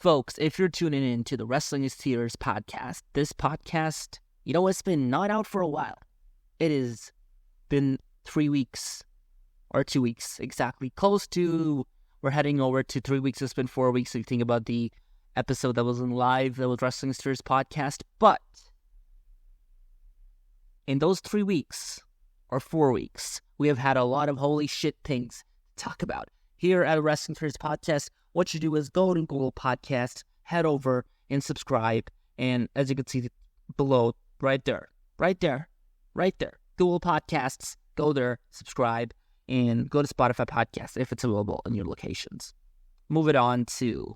Folks, if you're tuning in to the Wrestling is Tears podcast, this podcast, it's been not out for a while. It has been 3 weeks, or 2 weeks, exactly. We're heading over to 3 weeks. It's been 4 weeks if you think about the episode that wasn't live, that was Wrestling is Tears podcast. But in those 3 weeks, or 4 weeks, we have had a lot of holy shit things to talk about. Here at Wrestling is Tears podcast, what you do is go to Google Podcasts, head over and subscribe. And as you can see below, right there, Google Podcasts, go there, subscribe, and go to Spotify Podcasts if it's available in your locations. Moving on to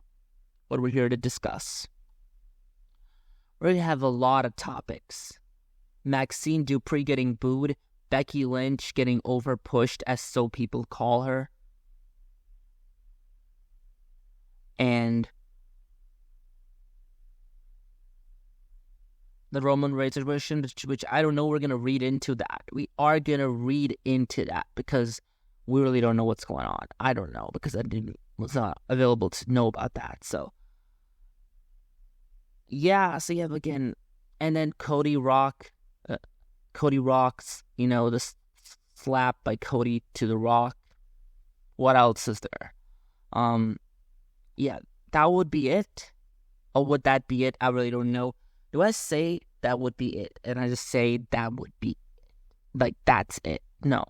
what we're here to discuss. We're going to have a lot of topics. Maxine Dupri getting booed, Becky Lynch getting over-pushed, as so people call her, and the Roman Reigns situation, which I don't know, we're going to read into that. We are going to read into that because we really don't know what's going on. I don't know because was not available to know about that. So you have again, and then Cody Rock's, the slap by Cody to The Rock. What else is there? Yeah, that would be it. Or would that be it? I really don't know. Do I say that would be it? And I just say that would be it. Like, that's it. No.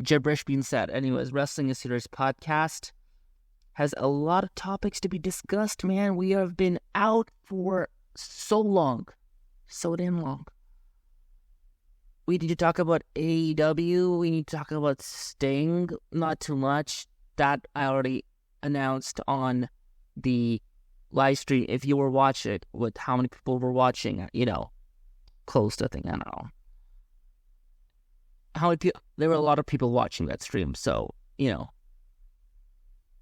Gibberish being said. Anyways, Wrestling is Tears podcast has a lot of topics to be discussed, man. We have been out for so long. So damn long. We need to talk about AEW. We need to talk about Sting. Not too much. That I already announced on the live stream. If you were watching it, with how many people were watching, close to, I think, I don't know. How many people? There were a lot of people watching that stream, so, not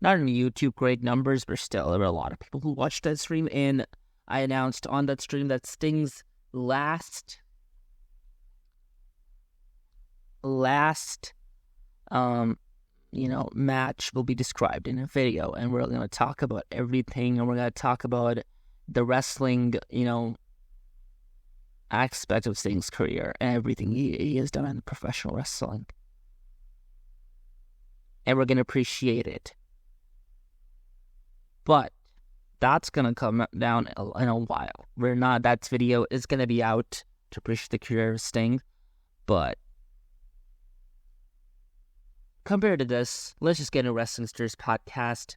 on YouTube great numbers, but still, there were a lot of people who watched that stream, and I announced on that stream that Sting's last match will be described in a video, and we're going to talk about everything, and we're going to talk about the wrestling, aspect of Sting's career and everything he has done in professional wrestling. And we're going to appreciate it. But that's going to come down in a while. That video is going to be out to appreciate the career of Sting, but compared to this, let's just get into Wrestling is Tears podcast.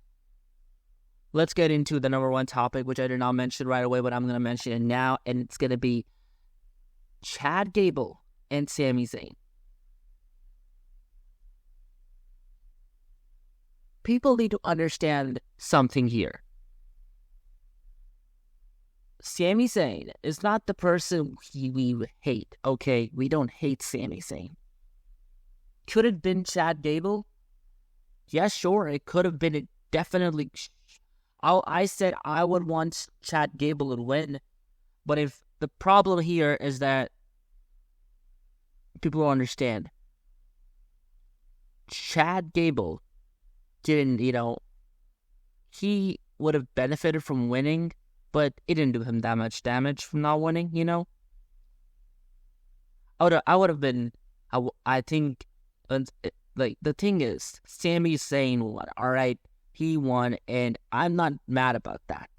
Let's get into the number one topic, which I did not mention right away, but I'm going to mention it now, and it's going to be Chad Gable and Sami Zayn. People need to understand something here. Sami Zayn is not the person we hate, okay? We don't hate Sami Zayn. Could it have been Chad Gable? Yeah, sure, it could have been. It definitely. I said I would want Chad Gable to win, but if the problem here is that people don't understand, Chad Gable didn't, he would have benefited from winning, but it didn't do him that much damage from not winning, I would have been, I think. Like, the thing is, Sami Zayn won, alright? He won, and I'm not mad about that.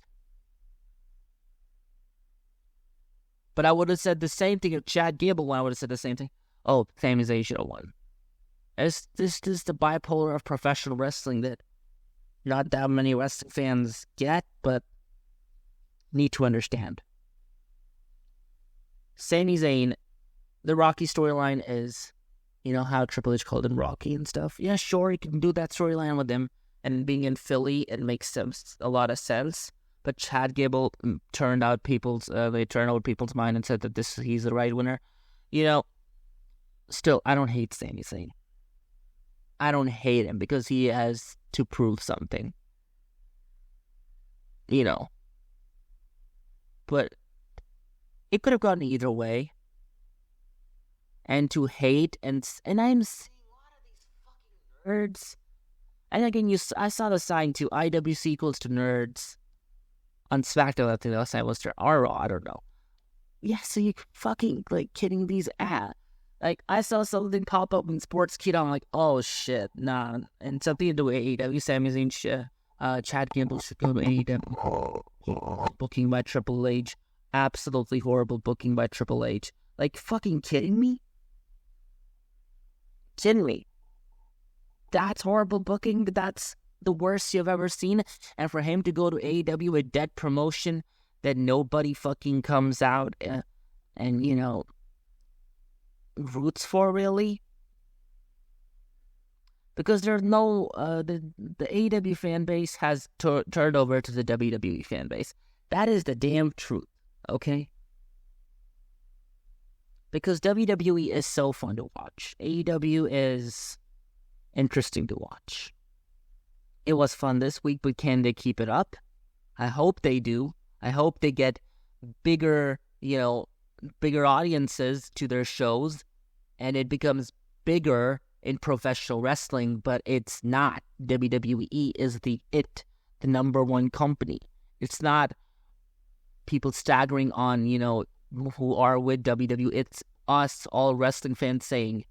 But I would have said the same thing if Chad Gable won. I would have said the same thing. Oh, Sami Zayn should have won. This is the bipolar of professional wrestling that not that many wrestling fans get, but need to understand. Sami Zayn, the Rocky storyline is, how Triple H called him Rocky and stuff. Yeah, sure, you can do that storyline with him, and being in Philly, it makes a lot of sense. But Chad Gable turned over people's mind and said that he's the right winner. Still, I don't hate Sami Zayn. I don't hate him because he has to prove something. But it could have gone either way. And to hate, and I'm seeing a lot of these fucking nerds And again, I saw the sign too. IWC equals to nerds. On SmackDown, I think the sign was to Raw. I don't know. Yeah, so you fucking like kidding these ads. Like, I saw something pop up in Sports Kid. I'm like, oh shit, nah. And something to do with AEW. Sami Zayn shit. Chad Gable should go to AEW. Booking by Triple H. Absolutely horrible booking by Triple H. Like, fucking kidding me? Kidding me? That's horrible booking. That's the worst you've ever seen. And for him to go to AEW, a dead promotion that nobody fucking comes out and you know, roots for, really? Because there's no, the AEW fan base has turned over to the WWE fan base. That is the damn truth, okay? Because WWE is so fun to watch. AEW is interesting to watch. It was fun this week, but can they keep it up? I hope they do. I hope they get bigger audiences to their shows, and it becomes bigger in professional wrestling, but it's not. WWE is the number one company. It's not people staggering on, who are with WWE. It's us, all wrestling fans, saying,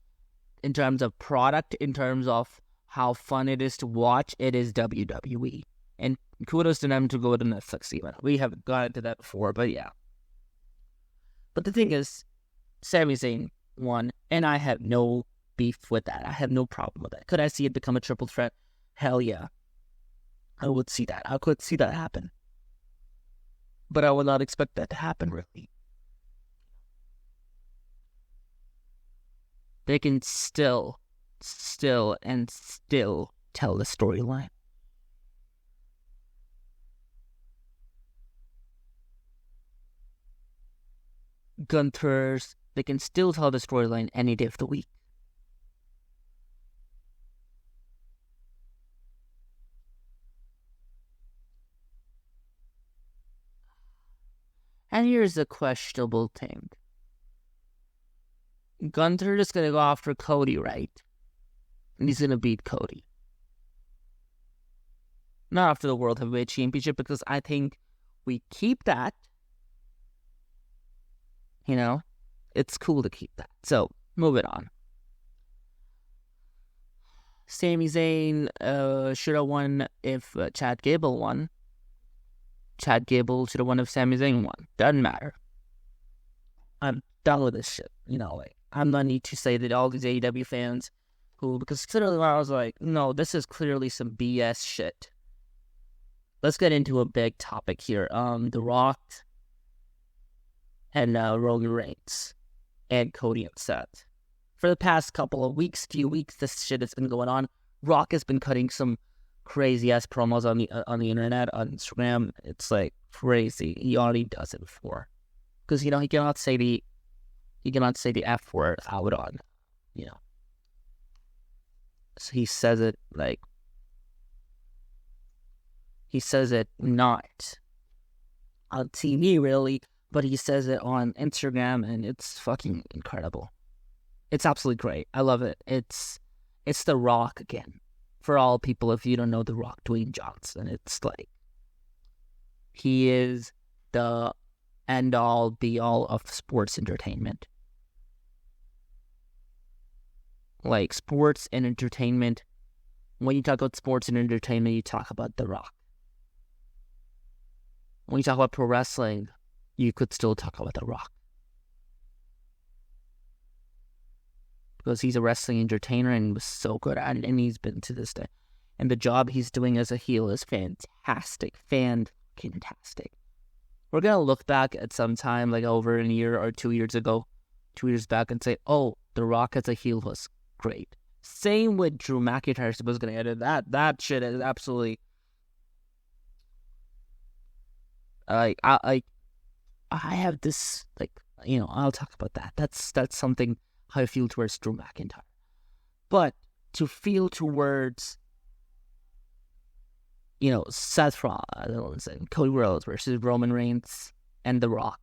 in terms of product, in terms of how fun it is to watch, it is WWE. And kudos to them to go to Netflix even. We haven't gotten to that before, but yeah. But the thing is, Sami Zayn won, and I have no beef with that. I have no problem with that. Could I see it become a triple threat? Hell yeah. I would see that. I could see that happen. But I would not expect that to happen, really. They can still tell the storyline. Gunther's, they can still tell the storyline any day of the week. And here's the questionable thing. Gunther is going to go after Cody, right? And he's going to beat Cody. Not after the World Heavyweight Championship, because I think we keep that. It's cool to keep that. So, moving on. Sami Zayn should have won if Chad Gable won. Chad Gable should have won if Sami Zayn won. Doesn't matter. I'm done with this shit. I'm not need to say that all these AEW fans because clearly I was like, no, this is clearly some BS shit. Let's get into a big topic here. The Rock and Roman Reigns and Cody and Seth. For the past few weeks, this shit has been going on. Rock has been cutting some crazy ass promos on the internet, on Instagram. It's like crazy. He already does it before, because he cannot say the F word out on, So he says it not on TV really, but he says it on Instagram, and it's fucking incredible. It's absolutely great. I love it. It's The Rock again. For all people, if you don't know The Rock, Dwayne Johnson, it's like he is the end-all, be-all of sports entertainment. Like, sports and entertainment, when you talk about sports and entertainment, you talk about The Rock. When you talk about pro wrestling, you could still talk about The Rock. Because he's a wrestling entertainer and he was so good at it, and he's been to this day. And the job he's doing as a heel is fantastic. Fantastic. We're going to look back at some time, like over a year or 2 years ago, 2 years back, and say, oh, The Rock as a heel was great. Same with Drew McIntyre. Was going to edit that. That shit is absolutely... I have this, I'll talk about that. That's something how I feel towards Drew McIntyre. But to feel towards, Seth Rollins and Cody Rhodes versus Roman Reigns and The Rock,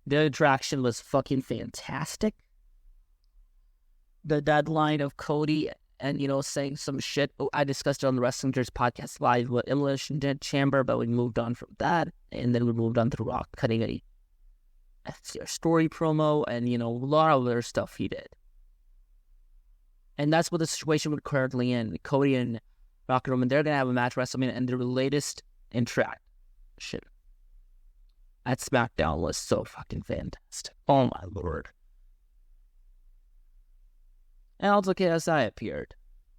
the interaction was fucking fantastic. The deadline of Cody and, saying some shit. I discussed it on the Wrestling Jerks podcast live with Elimination Chamber, but we moved on from that, and then we moved on to The Rock cutting a story promo, and, a lot of other stuff he did. And that's what the situation we're currently in. Cody and Rock and Roman, they're going to have a match WrestleMania, and their latest interaction at SmackDown was so fucking fantastic. Oh my lord. And also KSI appeared.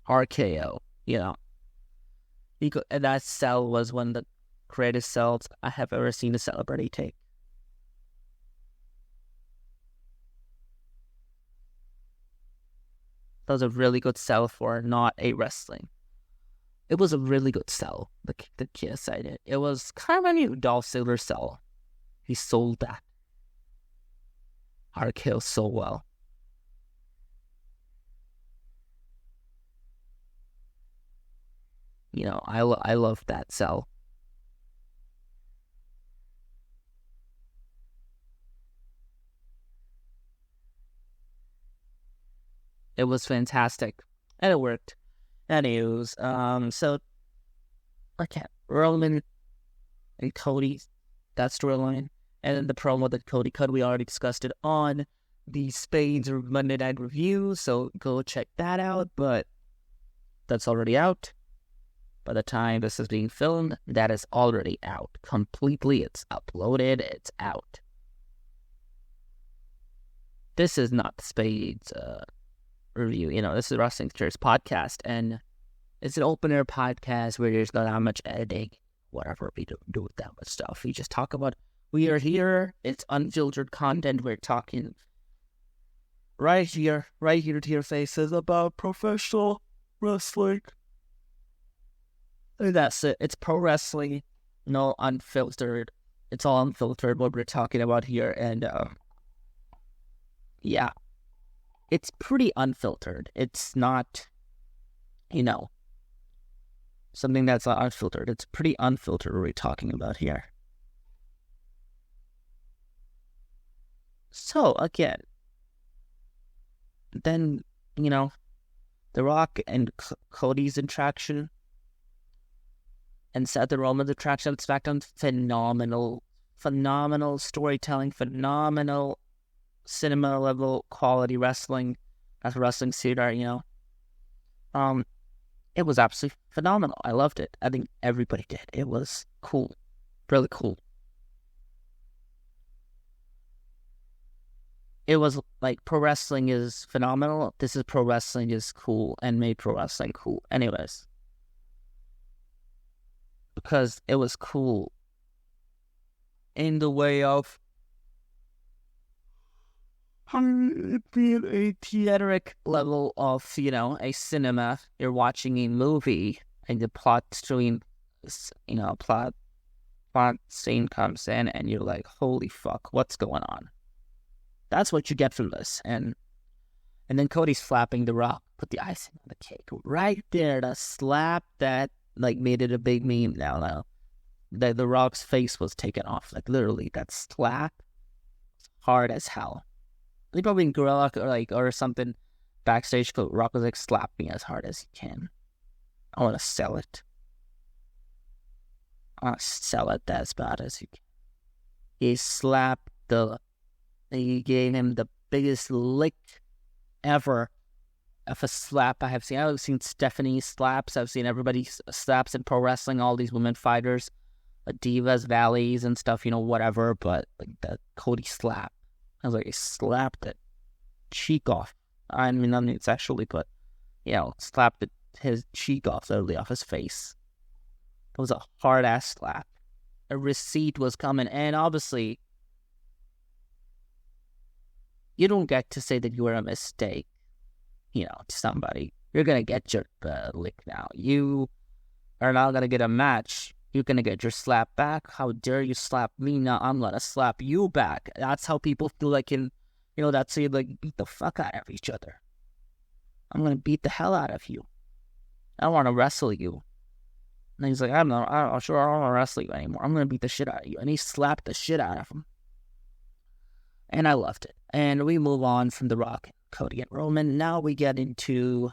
RKO, and that cell was one of the greatest cells I have ever seen a celebrity take. That was a really good sell for not a wrestling. It was a really good sell, the KSI did. It was kind of a new Dolph Ziggler sell. He sold that RKO so well. I love that sell. It was fantastic, and it worked. Anyways, so Roman and Cody, that storyline, and then the promo that Cody cut, we already discussed it on the Spades or Monday Night Review, so go check that out, but that's already out. By the time this is being filmed, that is already out completely. It's uploaded, it's out. This is not the Spades review, this is Wrestling Jerks podcast, and it's an open air podcast where there's not that much editing, whatever we do with that much stuff. We just talk about, we are here, it's unfiltered content, we're talking right here to your faces about professional wrestling. And that's it. It's pro wrestling, no unfiltered. It's all unfiltered what we're talking about here, and yeah. It's pretty unfiltered. It's not, something that's not unfiltered. It's pretty unfiltered what we're talking about here. So, again, then, The Rock and Cody's interaction and Seth and Roman's interaction at SmackDown, phenomenal storytelling, phenomenal cinema level quality wrestling as wrestling theater, it was absolutely phenomenal. I loved it. I think everybody did. It was cool, really cool. It was like pro wrestling is phenomenal. This is pro wrestling is cool and made pro wrestling cool. Anyways, because it was cool in the way of being a theatric level of, a cinema. You're watching a movie and the plot scene, plot scene comes in and you're like, holy fuck, what's going on? That's what you get from this. And then Cody's slapping The Rock, put the icing on the cake right there. The slap that made it a big meme now. The Rock's face was taken off. Literally, that slap hard as hell. They probably in Gorilla or something backstage. Rock was slap me as hard as you can. I want to sell it. I want to sell it as bad as you can. He gave him the biggest lick ever of a slap I have seen. I've seen Stephanie slaps. I've seen everybody slaps in pro wrestling. All these women fighters, divas, valleys, and stuff. Whatever. But that Cody slap. I was like, he slapped the cheek off. I mean, not it's actually, but, slapped his cheek off, literally off his face. It was a hard-ass slap. A receipt was coming, and obviously, you don't get to say that you were a mistake, to somebody. You're going to get your lick now. You are not going to get a match. You're going to get your slap back. How dare you slap me? Now I'm going to slap you back. That's how people feel that's how you beat the fuck out of each other. I'm going to beat the hell out of you. I don't want to wrestle you. And he's like, I'm not sure I don't want to wrestle you anymore. I'm going to beat the shit out of you. And he slapped the shit out of him. And I loved it. And we move on from The Rock, Cody, and Roman. Now we get into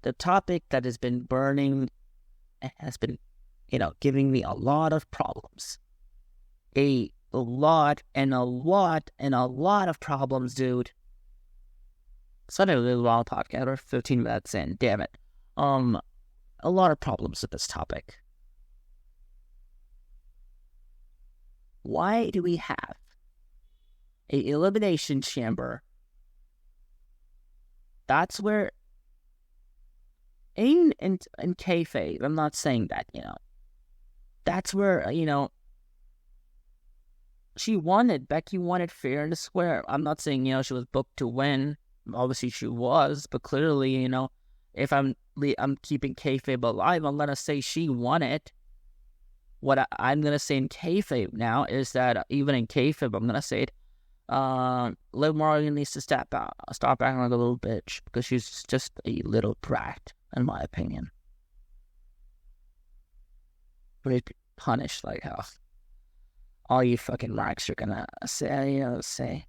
the topic that has been burning and has been, giving me a lot of problems. A lot and a lot and a lot of problems, dude. It's not a really long podcast. We're 15 minutes in. Damn it. A lot of problems with this topic. Why do we have a elimination chamber? That's where in kayfabe, I'm not saying that, that's where, Becky wanted fair and square. I'm not saying, she was booked to win. Obviously she was, but clearly, if I'm keeping kayfabe alive, I'm going to say she won it. What I'm going to say in kayfabe now is that, even in kayfabe, I'm going to say it, Liv Morgan needs to stop acting like a little bitch, because she's just a little brat, in my opinion. But punished like how all you fucking marks are gonna say.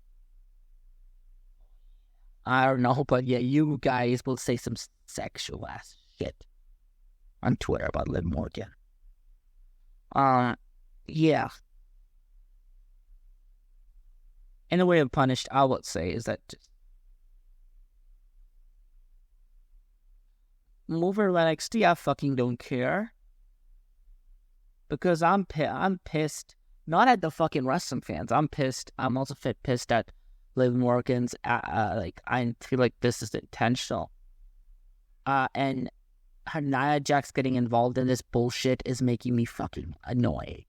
I don't know, but yeah, you guys will say some sexual ass shit on Twitter about Liv Morgan. Yeah. In the way of punished, I would say, is that just move her to NXT. I fucking don't care, because I'm pissed. Not at the fucking wrestling fans. I'm pissed. I'm also pissed at Liv Morgan's. I feel like this is intentional. And Nia Jax getting involved in this bullshit is making me fucking annoyed.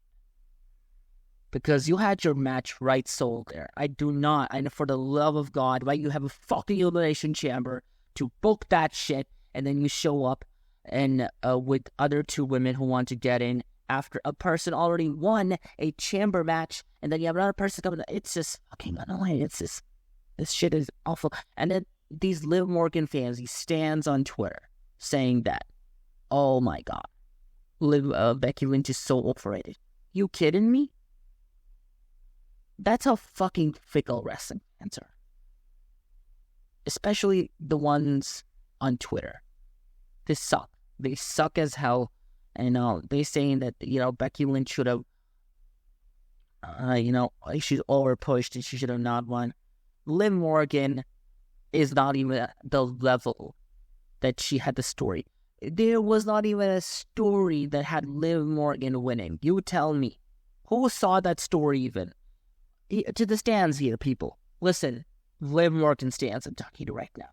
Because you had your match right sold there. I do not, and for the love of God, why you have a fucking elimination chamber to book that shit, and then you show up and with other two women who want to get in after a person already won a chamber match, and then you have another person coming. It's just fucking annoying. It's just, this shit is awful. And then these Liv Morgan fans, these stands on Twitter, saying that, oh my God, Becky Lynch is so overrated. You kidding me? That's how fucking fickle wrestling fans are. Especially the ones on Twitter. They suck. They suck as hell. And they saying that, Becky Lynch should have, she's overpushed and she should have not won. Liv Morgan is not even at the level that she had the story. There was not even a story that had Liv Morgan winning. You tell me. Who saw that story even? To the stands here, people. Listen, Liv Morgan stands, I'm talking to right now.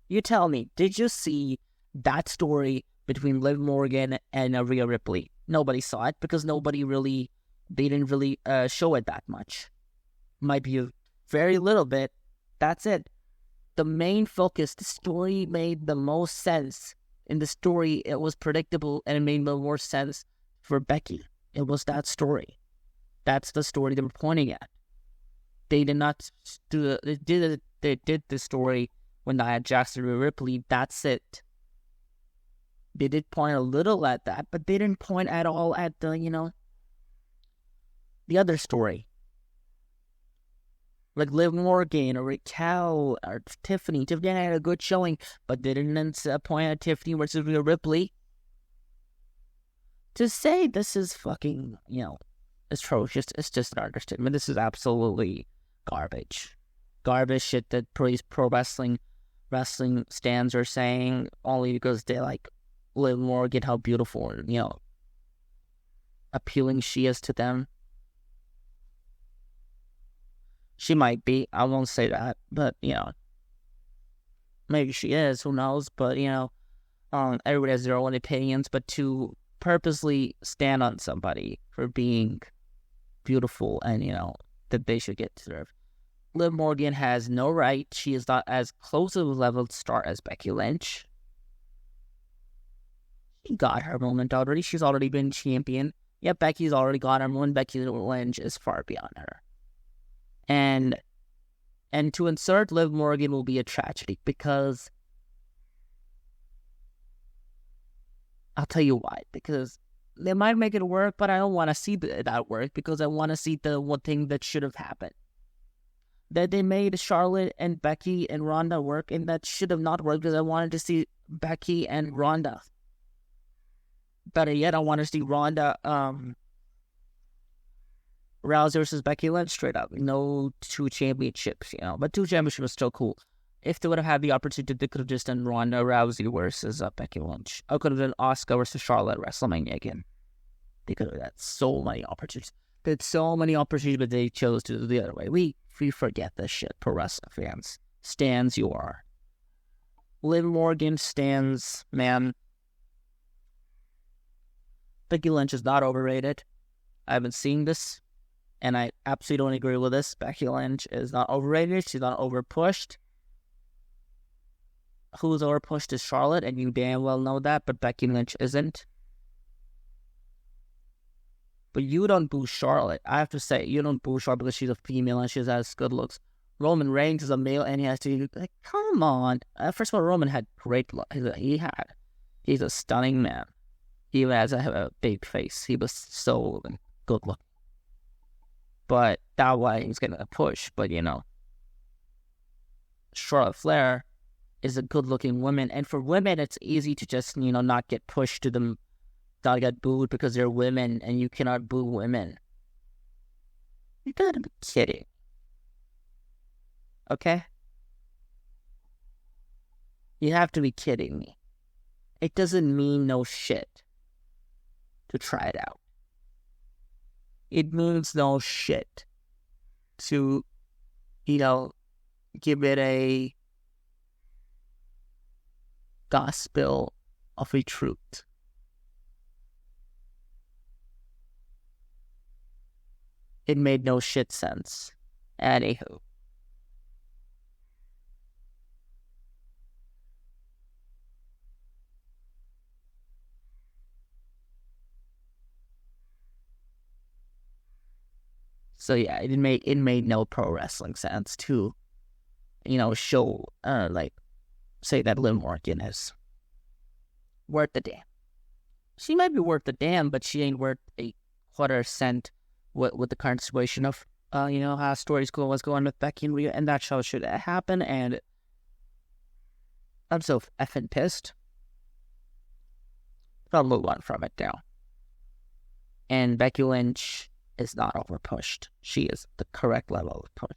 You tell me, did you see that story between Liv Morgan and Rhea Ripley? Nobody saw it, because they didn't really show it that much. Might be a very little bit. That's it. The main focus, the story made the most sense. In the story, it was predictable, and it made more sense for Becky. It was that story. That's the story they were pointing at. They did not do it. They did the story when Nia Jax and Rhea Ripley. That's it. They did point a little at that, but they didn't point at all at the other story. Like Liv Morgan or Raquel or Tiffany. Tiffany had a good showing, but they didn't point at Tiffany versus Rhea Ripley. To say this is fucking, atrocious, it's just an understatement. This is absolutely garbage. Garbage shit that pro wrestling stands are saying only because they like Liv Morgan, how beautiful and, appealing she is to them. She might be. I won't say that, but, maybe she is. Who knows? But, everybody has their own opinions. But to purposely stand on somebody for being beautiful and, that they should get deserved. Liv Morgan has no right. She is not as close of a level star as Becky Lynch. She got her moment already. She's already been champion. Yeah, Becky's already got her moment. Becky Lynch is far beyond her. And to insert Liv Morgan will be a tragedy, because I'll tell you why. Because they might make it work, but I don't want to see that work, because I want to see the one thing that should have happened. that they made Charlotte and Becky and Ronda work, and that should have not worked because I wanted to see Becky and Ronda. Better yet, I want to see Ronda Rousey versus Becky Lynch straight up. No 2 championships, but 2 championships was still cool. If they would have had the opportunity, they could have just done Ronda Rousey versus Becky Lynch. Or could have done Asuka versus Charlotte at WrestleMania again. They could have had so many opportunities. They had so many opportunities, but they chose to do the other way. We forget this shit, pro wrestling fans. Stans you are. Liv Morgan stands, man. Becky Lynch is not overrated. I haven't seen this, and I absolutely don't agree with this. Becky Lynch is not overrated. She's not overpushed. Who's overpushed is Charlotte, and you damn well know that, but Becky Lynch isn't. But you don't boo Charlotte. I have to say, you don't boo Charlotte because she's a female and she has good looks. Roman Reigns is a male and he has to, like, come on. First of all, Roman had great look. He's a stunning man. He has a big face. He was so good looking. But that way he's going to push. But, Charlotte Flair is a good looking woman. And for women, it's easy to just, not get pushed to them. Not get booed because they're women and you cannot boo women. You gotta be kidding. Okay? You have to be kidding me. It doesn't mean no shit to try it out. It means no shit to, give it a gospel of a truth. It made no shit sense. Anywho. So yeah, it made no pro wrestling sense to, show say that Liv Morgan is worth the damn. She might be worth the damn, but she ain't worth a quarter cent with the current situation of how stories was going with Becky and Rhea, and that show should happen, and I'm so effing pissed. I'll move on from it now. And Becky Lynch is not overpushed. She is the correct level of push.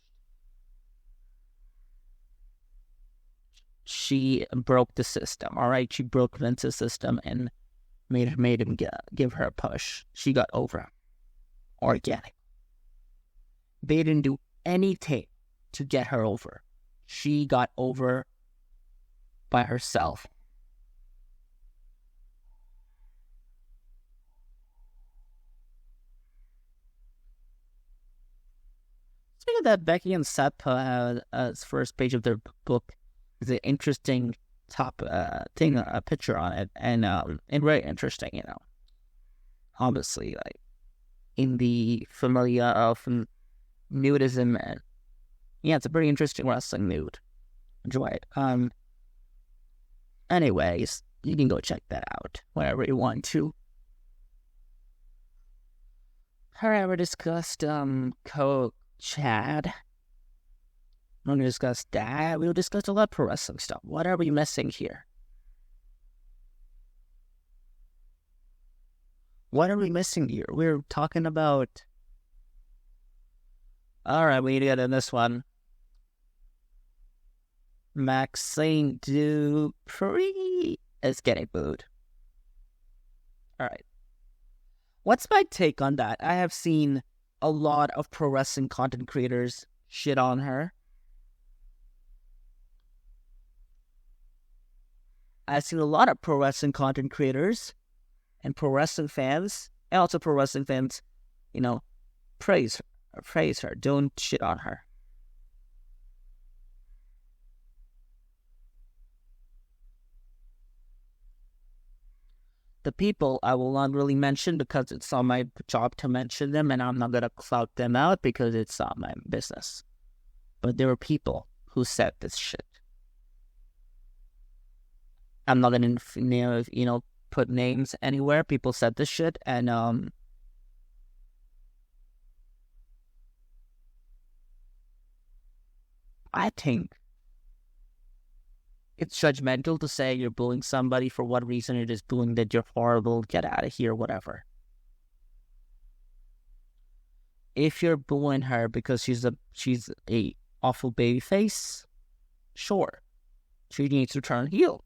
She broke the system, all right? She broke Vince's system and made him give her a push. She got over organic. They didn't do anything to get her over. She got over by herself. Speaking of that, Becky and Seth as first page of their book is an interesting thing, a picture on it, and very interesting, obviously, like, in the familiar of nudism, and yeah, it's a pretty interesting wrestling nude. Enjoy it. Anyways, you can go check that out whenever you want to. Alright, we discussed Coach Chad. I'm going to discuss that. We'll discuss a lot of pro wrestling stuff. What are we missing here? What are we missing here? We're talking about... Alright, we need to get in this one. Maxine Dupri is getting booed. Alright. What's my take on that? I have seen a lot of pro wrestling content creators shit on her. I've seen a lot of pro wrestling content creators and pro wrestling fans, and also pro wrestling fans, praise her. Don't shit on her. The people I will not really mention because it's not my job to mention them, and I'm not going to clout them out because it's not my business. But there were people who said this shit. I'm not going to, put names anywhere. People said this shit, and I think it's judgmental to say you're booing somebody for what reason it is booing, that you're horrible, get out of here, whatever. If you're booing her because she's a awful baby face, sure. She needs to turn heel.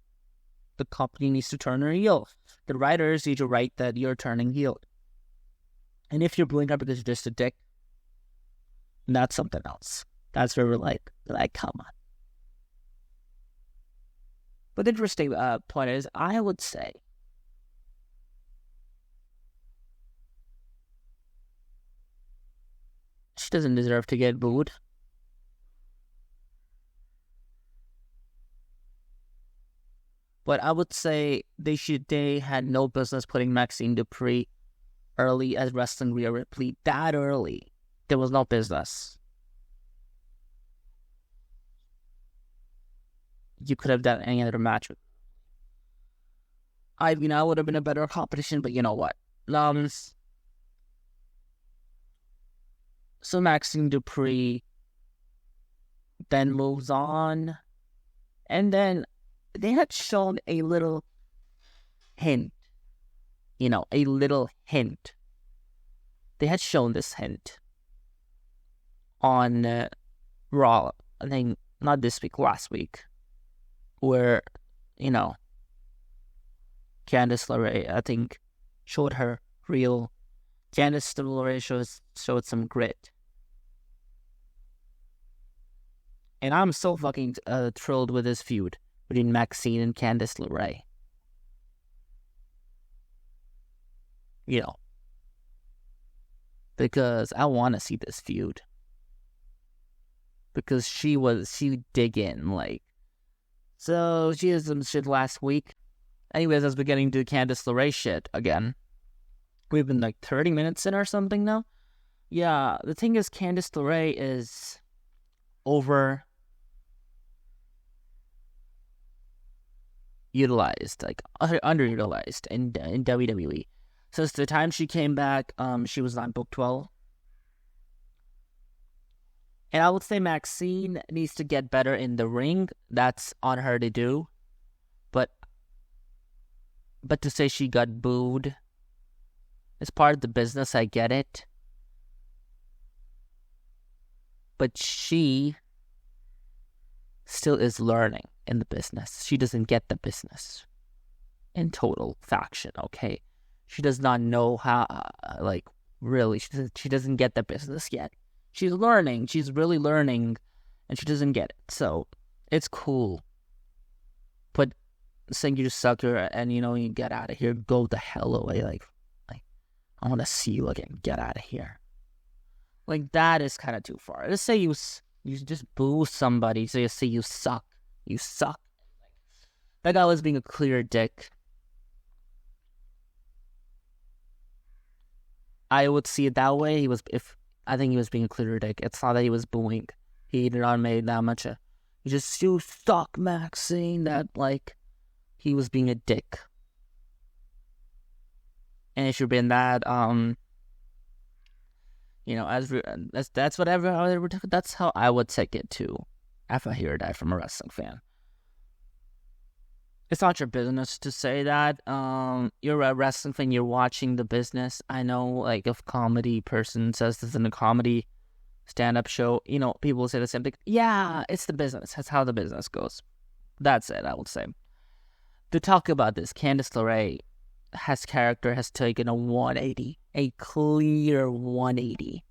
The company needs to turn her heel. The writers need to write that you're turning heel. And if you're booing her because you're just a dick, that's something else. That's where we're like, come on. But the interesting point is, I would say, she doesn't deserve to get booed. But I would say they had no business putting Maxine Dupri early as wrestling Rhea Ripley. That early. There was no business. You could have done any other match. I would have been a better competition, but you know what? So Maxine Dupri then moves on. And then they had shown a little hint. A little hint. They had shown this hint on Raw, I think, not this week, last week, where, Candice LeRae, I think, showed her real. Candice LeRae showed some grit. And I'm so fucking thrilled with this feud between Maxine and Candice LeRae. Because I want to see this feud. Because she dig in, so she did some shit last week. Anyways, as we're getting to Candice LeRae shit again, we've been 30 minutes in or something now. Yeah, the thing is, Candice LeRae is utilized, underutilized in WWE. Since the time she came back, she was not booked well. And I would say Maxine needs to get better in the ring. That's on her to do. But to say she got booed, it's part of the business, I get it. But she still is learning in the business. She doesn't get the business in total faction, okay? She does not know how, really, she doesn't get the business yet. She's learning. She's really learning, and she doesn't get it. So, it's cool. But saying you suck her and, you get out of here, go the hell away. I want to see you again. Get out of here. That is kind of too far. Let's say you just boo somebody, so you say you suck. You suck. That guy was being a clear dick. I would see it that way. I think he was being a clear dick. It's not that he was booing. He did not make that much. You suck, Maxine. That he was being a dick. And it should have been that. That's how I would take it too. If I hear that from a wrestling fan. It's not your business to say that. You're a wrestling fan, you're watching the business. I know, if comedy person says this in a comedy stand-up show, people will say the same thing. Yeah, it's the business. That's how the business goes. That's it, I would say. To talk about this, Candice LeRae has taken a 180. A clear 180.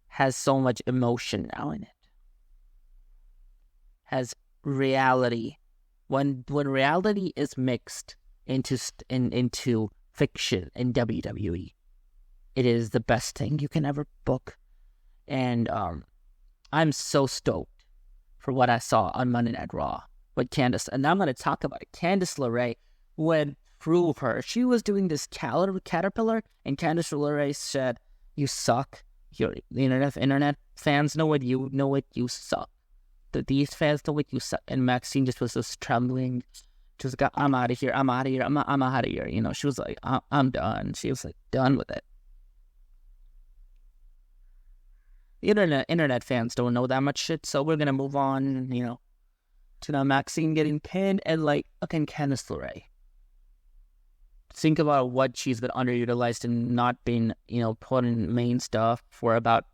Has so much emotion now in it. Has reality. When reality is mixed into fiction in WWE, it is the best thing you can ever book. And I'm so stoked for what I saw on Monday Night Raw with Candice. And I'm going to talk about it. Candice LeRae went through her. She was doing this caterpillar, and Candice LeRae said, "You suck. The internet fans know what you suck. These fans know what you suck." And Maxine just was just trembling. She was like, I'm out of here. I'm out of here. I'm out of here. She was like, I'm done. She was done with it. internet fans don't know that much shit, so we're gonna move on, to now Maxine getting pinned and again Candice LeRae. Think about what she's been underutilized and not been, put in main stuff for about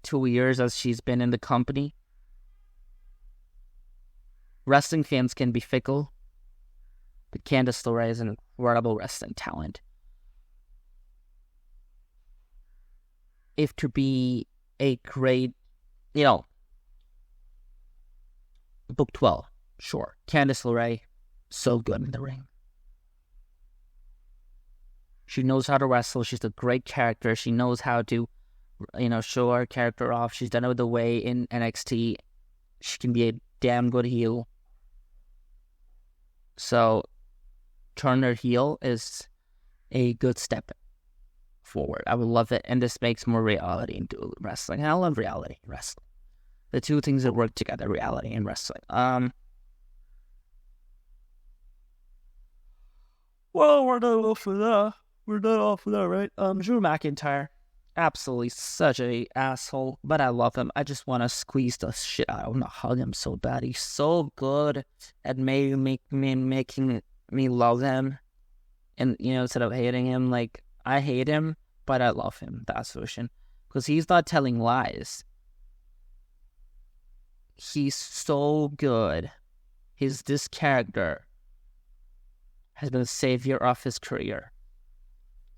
2 years as she's been in the company. Wrestling fans can be fickle, but Candice LeRae is an incredible wrestling talent. If to be a great, book 12, sure. Candice LeRae, so good in the ring. She knows how to wrestle. She's a great character. She knows how to, show her character off. She's done it the way in NXT. She can be a damn good heel. So, turn her heel is a good step forward. I would love it. And this makes more reality into wrestling. And I love reality wrestling. The two things that work together, reality and wrestling. Well, we're not off of that. We're not off of that, right? Drew McIntyre, absolutely such a asshole, but I love him. I just want to squeeze the shit out. I want to hug him so bad. He's so good at making me love him, and instead of hating him, I hate him, but I love him. That's the solution, because he's not telling lies. He's so good. This character has been the savior of his career.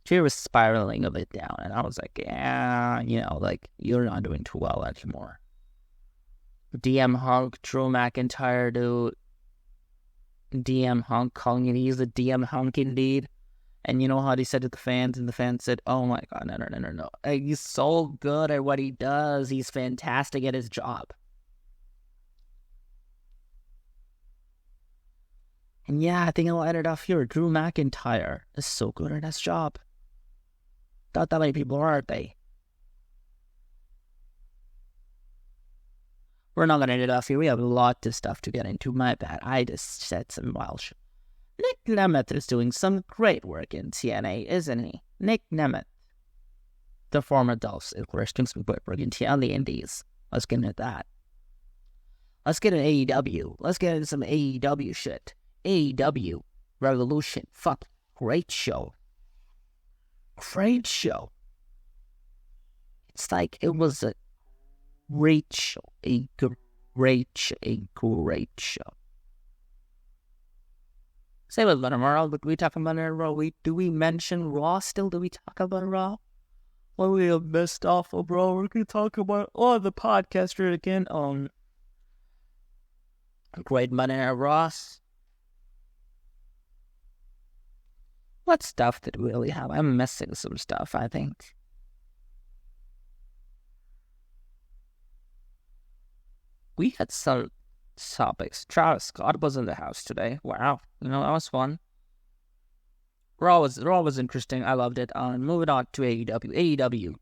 She was spiraling a bit down, and I was like, yeah, you're not doing too well anymore. DM Hunk, Drew McIntyre, dude. DM Hunk calling it, he's a DM Hunk indeed. And you know how he said to the fans, and the fans said, oh my god, no. He's so good at what he does. He's fantastic at his job. And yeah, I think I'll end it off here. Drew McIntyre is so good at his job. Not that many people are they? We're not going to end it off here. We have a lot of stuff to get into. My bad. I just said some wild shit. Nick Nemeth is doing some great work in TNA, isn't he? Nick Nemeth. The former Dolph Ziggler doing some great work in TNA on the Indies. Let's get into that. Let's get into AEW. Let's get into some AEW shit. AEW Revolution. Fuck. Great show. Great show. It's it was a great show. A great show. Same with Raw, but we talk about Raw. Do we mention Raw still? Do we talk about Raw? Well, we have messed off of Raw. We're going to talk about the podcaster again on Great Monday Night Raw. What stuff did we really have? I'm missing some stuff, I think. We had some topics. Travis Scott was in the house today. Wow. That was fun. Raw was interesting. I loved it. Moving on to AEW. AEW.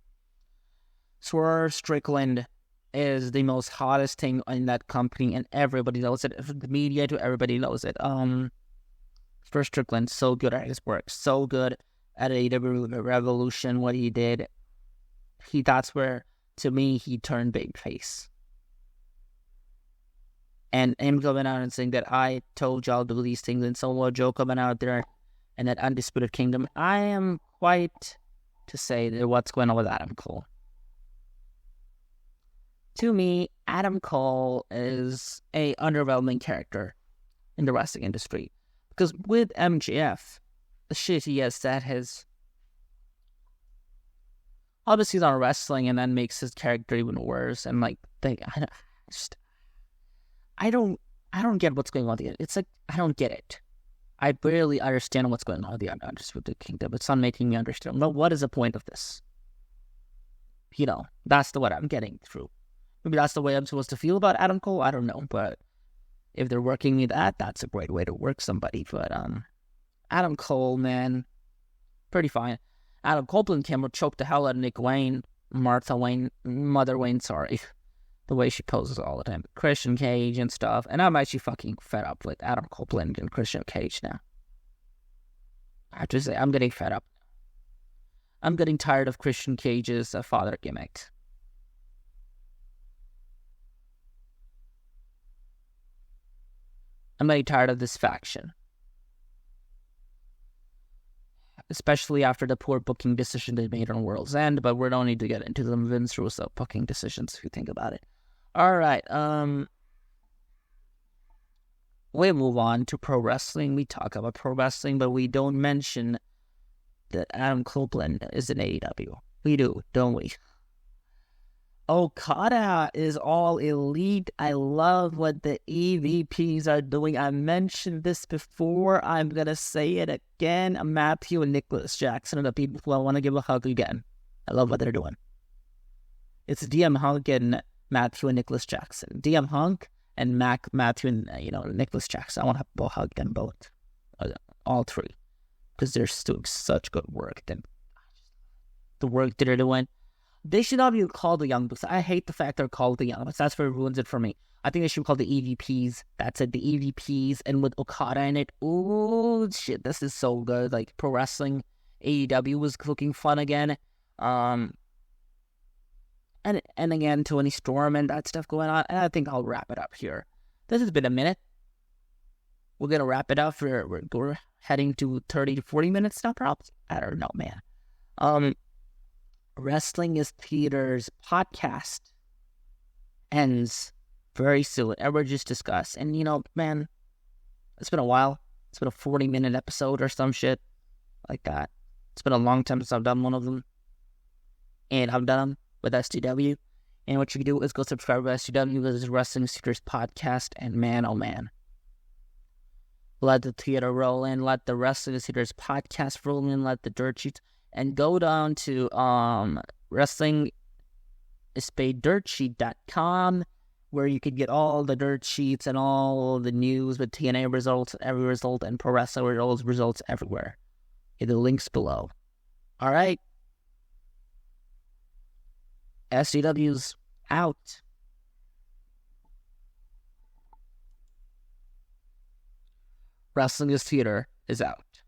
Swerve Strickland is the most hottest thing in that company, and everybody knows it. From the media to everybody knows it. Swerve Strickland, so good at his work, so good at AEW Revolution, what he did. That's where, to me, he turned babyface. And him coming out and saying that I told y'all to do these things, and Samoa Joe coming out there and that Undisputed Kingdom, I am quite to say that what's going on with Adam Cole. To me, Adam Cole is a underwhelming character in the wrestling industry. Because with MJF, the shit he has said has obviously he's on wrestling, and that makes his character even worse. And I don't get what's going on with it. It's I don't get it. I barely understand what's going on with the Undisputed Kingdom. It's not making me understand. But what is the point of this? That's what I'm getting through. Maybe that's the way I'm supposed to feel about Adam Cole. I don't know, but if they're working me that's a great way to work somebody. But Adam Cole, man, pretty fine. Adam Copeland came and choked the hell out of Mother Wayne, sorry. The way she poses all the time. Christian Cage and stuff. And I'm actually fucking fed up with Adam Copeland and Christian Cage now. I have to say, I'm getting fed up. I'm getting tired of Christian Cage's father gimmick. I'm very tired of this faction. Especially after the poor booking decision they made on World's End, but we don't need to get into the Vince Russo booking decisions if you think about it. Alright, we move on to pro wrestling. We talk about pro wrestling, but we don't mention that Adam Copeland is in AEW. We do, don't we? Okada is all elite. I love what the EVPs are doing. I mentioned this before. I'm going to say it again. Matthew and Nicholas Jackson are the people who I want to give a hug again. I love what they're doing. It's DM Hunk and Matthew and Nicholas Jackson. DM Hunk and Matthew and, Nicholas Jackson. I want to hug them both. All three. Because they're doing such good work. The work that they're doing. They should not be called the Young Bucks. I hate the fact they're called the Young Bucks. That's what ruins it for me. I think they should be called the EVPs. That's it, the EVPs. And with Okada in it, ooh, shit, this is so good. Like, pro wrestling, AEW was looking fun again. And again, Tony Storm and that stuff going on. And I think I'll wrap it up here. This has been a minute. We're going to wrap it up. We're heading to 30 to 40 minutes now, perhaps. I don't know, man. Wrestling is Theater's podcast ends very soon. Ever just discussed. And, man, it's been a while. It's been a 40-minute episode or some shit like that. It's been a long time since I've done one of them. And I've done them with STW. And what you can do is go subscribe to STW. This is Wrestling is Theater's podcast. And man, oh man. Let the theater roll in. Let the Wrestling is Theater's podcast roll in. Let the dirt sheets. And go down to wrestlingispadedirtsheet.com where you can get all the dirt sheets and all the news with TNA results, every result, and pro wrestling results everywhere. The links below. All right. SCW's out. Wrestling is Theater is out.